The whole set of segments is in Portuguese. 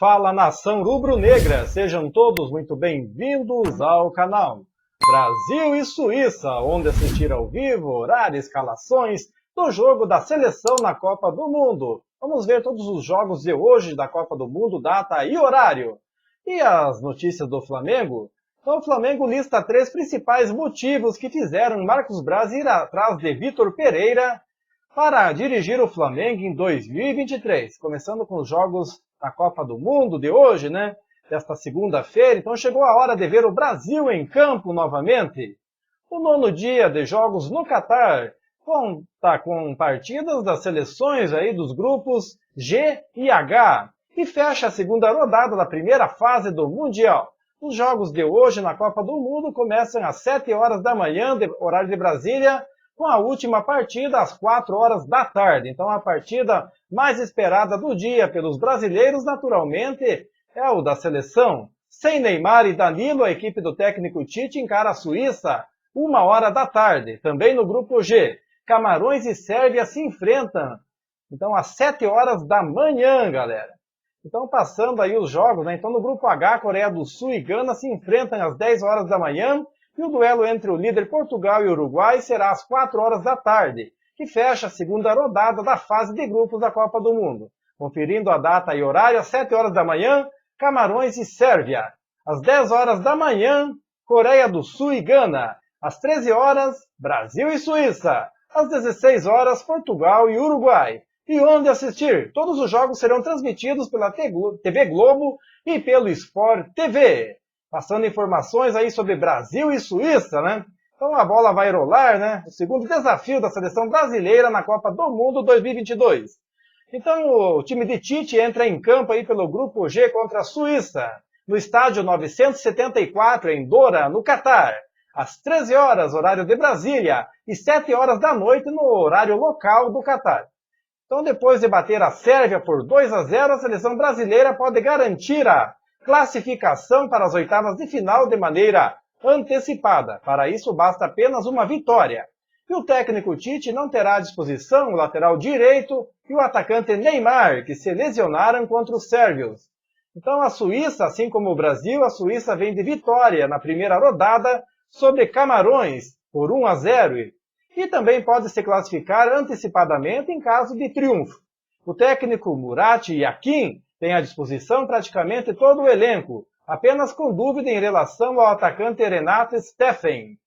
Fala, nação rubro-negra, sejam todos muito bem-vindos ao canal Brasil e Suíça, onde assistir ao vivo, horário e escalações do jogo da seleção na Copa do Mundo. Vamos ver todos os jogos de hoje da Copa do Mundo, data e horário. E as notícias do Flamengo? Então, o Flamengo lista 3 principais motivos que fizeram Marcos Braz ir atrás de Vitor Pereira para dirigir o Flamengo em 2023. Começando com os jogos da Copa do Mundo de hoje, né? Desta segunda-feira. Então chegou a hora de ver o Brasil em campo novamente. O 9º dia de jogos no Catar conta com partidas das seleções aí dos grupos G e H. E fecha a segunda rodada da primeira fase do Mundial. Os jogos de hoje na Copa do Mundo começam às 7 horas da manhã, horário de Brasília, com a última partida às 4 horas da tarde. Então a partida mais esperada do dia pelos brasileiros, naturalmente, é o da seleção. Sem Neymar e Danilo, a equipe do técnico Tite encara a Suíça, 1 hora da tarde. Também no grupo G, Camarões e Sérvia se enfrentam. Então às 7 horas da manhã, galera. Então passando aí os jogos, né? Então no grupo H, Coreia do Sul e Gana se enfrentam às 10 horas da manhã. E o duelo entre o líder Portugal e Uruguai será às 4 horas da tarde, que fecha a segunda rodada da fase de grupos da Copa do Mundo. Conferindo a data e horário, às 7 horas da manhã, Camarões e Sérvia. Às 10 horas da manhã, Coreia do Sul e Gana. Às 13 horas, Brasil e Suíça. Às 16 horas, Portugal e Uruguai. E onde assistir? Todos os jogos serão transmitidos pela TV Globo e pelo Sport TV. Passando informações aí sobre Brasil e Suíça, né? Então a bola vai rolar, né? O segundo desafio da seleção brasileira na Copa do Mundo 2022. Então o time de Tite entra em campo aí pelo grupo G contra a Suíça, no estádio 974 em Doha, no Catar, às 13 horas, horário de Brasília, e 7 horas da noite no horário local do Catar. Então depois de bater a Sérvia por 2-0, a seleção brasileira pode garantir a classificação para as oitavas de final de maneira antecipada. Para isso, basta apenas uma vitória. E o técnico Tite não terá à disposição o lateral direito e o atacante Neymar, que se lesionaram contra os sérvios. Então, a Suíça, assim como o Brasil, a Suíça vem de vitória na primeira rodada sobre Camarões por 1-0 e também pode se classificar antecipadamente em caso de triunfo. O técnico Murat Yakin tem à disposição praticamente todo o elenco, apenas com dúvida em relação ao atacante Renato Steffen.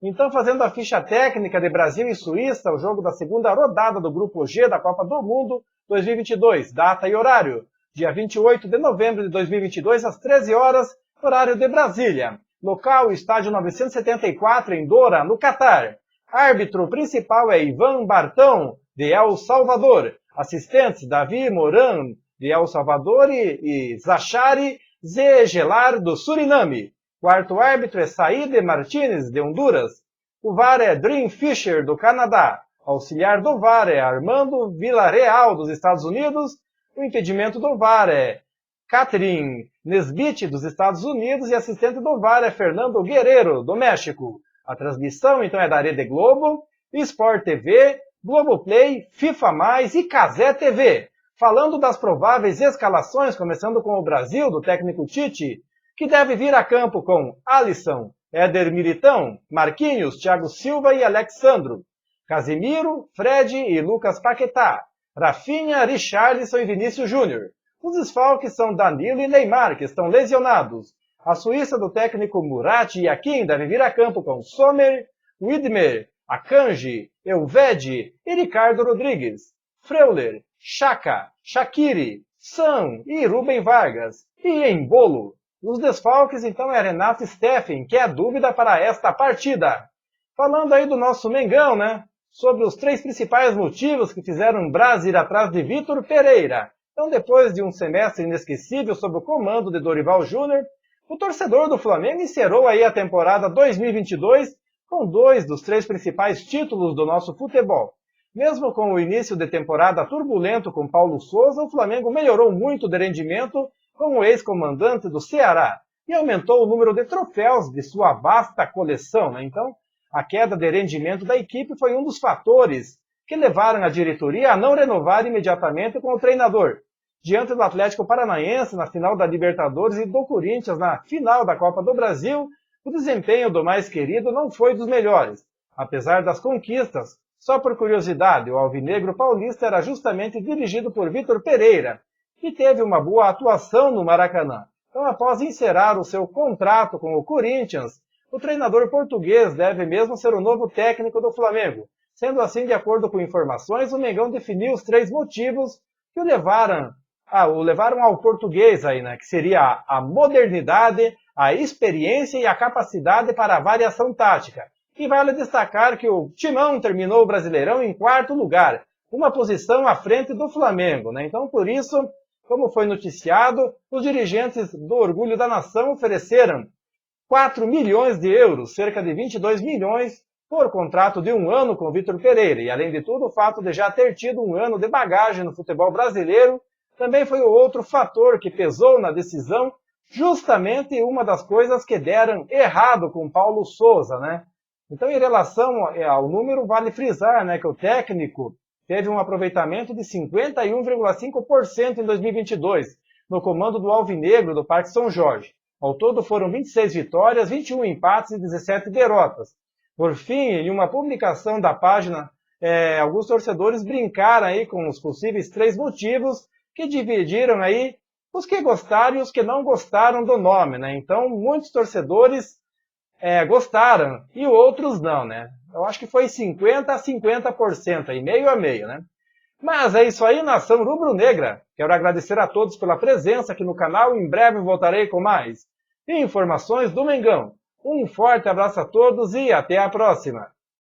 Então, fazendo a ficha técnica de Brasil e Suíça, o jogo da segunda rodada do Grupo G da Copa do Mundo 2022, data e horário, dia 28 de novembro de 2022, às 13 horas, horário de Brasília. Local, estádio 974 em Doha, no Catar. Árbitro principal é Ivan Bartão, de El Salvador. Assistentes, Davi Moran, de El Salvador, e Zachary Zegelar, do Suriname. Quarto árbitro é Saíde Martínez, de Honduras. O VAR é Dream Fisher, do Canadá. Auxiliar do VAR é Armando Villarreal, dos Estados Unidos. O impedimento do VAR é Catherine Nesbitt, dos Estados Unidos. E assistente do VAR é Fernando Guerreiro, do México. A transmissão, então, é da Rede Globo, Sport TV, Globoplay, FIFA+, e Cazé TV. Falando das prováveis escalações, começando com o Brasil, do técnico Tite, que deve vir a campo com Alisson, Éder Militão, Marquinhos, Thiago Silva e Alexandro, Casemiro, Fred e Lucas Paquetá, Rafinha, Richarlison e Vinícius Júnior. Os desfalques são Danilo e Neymar, que estão lesionados. A Suíça do técnico Murat Yakin deve vir a campo com Sommer, Widmer, Akanji, Elvedi e Ricardo Rodrigues, Freuler, Xhaka, Shaqiri, Sam e Rubem Vargas, e Embolo. Os desfalques, então, é Renato Steffen, que é dúvida para esta partida. Falando aí do nosso Mengão, né? Sobre os 3 principais motivos que fizeram o Braz ir atrás de Vitor Pereira. Então, depois de um semestre inesquecível sob o comando de Dorival Júnior, o torcedor do Flamengo encerrou aí a temporada 2022 com 2 dos 3 principais títulos do nosso futebol. Mesmo com o início de temporada turbulento com Paulo Souza, o Flamengo melhorou muito de rendimento com o ex-comandante do Ceará e aumentou o número de troféus de sua vasta coleção, né? Então, a queda de rendimento da equipe foi um dos fatores que levaram a diretoria a não renovar imediatamente com o treinador. diante do Atlético Paranaense na final da Libertadores e do Corinthians na final da Copa do Brasil, o desempenho do mais querido não foi dos melhores. Apesar das conquistas, só por curiosidade, o alvinegro paulista era justamente dirigido por Vitor Pereira, que teve uma boa atuação no Maracanã. Então, após encerrar o seu contrato com o Corinthians, o treinador português deve mesmo ser o novo técnico do Flamengo. Sendo assim, de acordo com informações, o Mengão definiu os 3 motivos que o levaram ao português aí, né? Que seria a modernidade, a experiência e a capacidade para a variação tática. E vale destacar que o Timão terminou o Brasileirão em 4º lugar, uma posição à frente do Flamengo, né? Então, por isso, como foi noticiado, os dirigentes do Orgulho da Nação ofereceram 4 milhões de euros, cerca de 22 milhões, por contrato de 1 ano com o Vitor Pereira. E, além de tudo, o fato de já ter tido 1 ano de bagagem no futebol brasileiro também foi o outro fator que pesou na decisão, justamente uma das coisas que deram errado com Paulo Sousa, né? Então, em relação ao número, vale frisar, né, que o técnico teve um aproveitamento de 51,5% em 2022, no comando do Alvinegro do Parque São Jorge. Ao todo foram 26 vitórias, 21 empates e 17 derrotas. Por fim, em uma publicação da página, alguns torcedores brincaram aí com os possíveis 3 motivos que dividiram aí os que gostaram e os que não gostaram do nome, né? Então, muitos torcedores gostaram e outros não, né? Eu acho que foi 50% a 50%, aí, meio a meio, né? Mas é isso aí, nação rubro-negra. Quero agradecer a todos pela presença aqui no canal. Em breve voltarei com mais informações do Mengão. Um forte abraço a todos e até a próxima!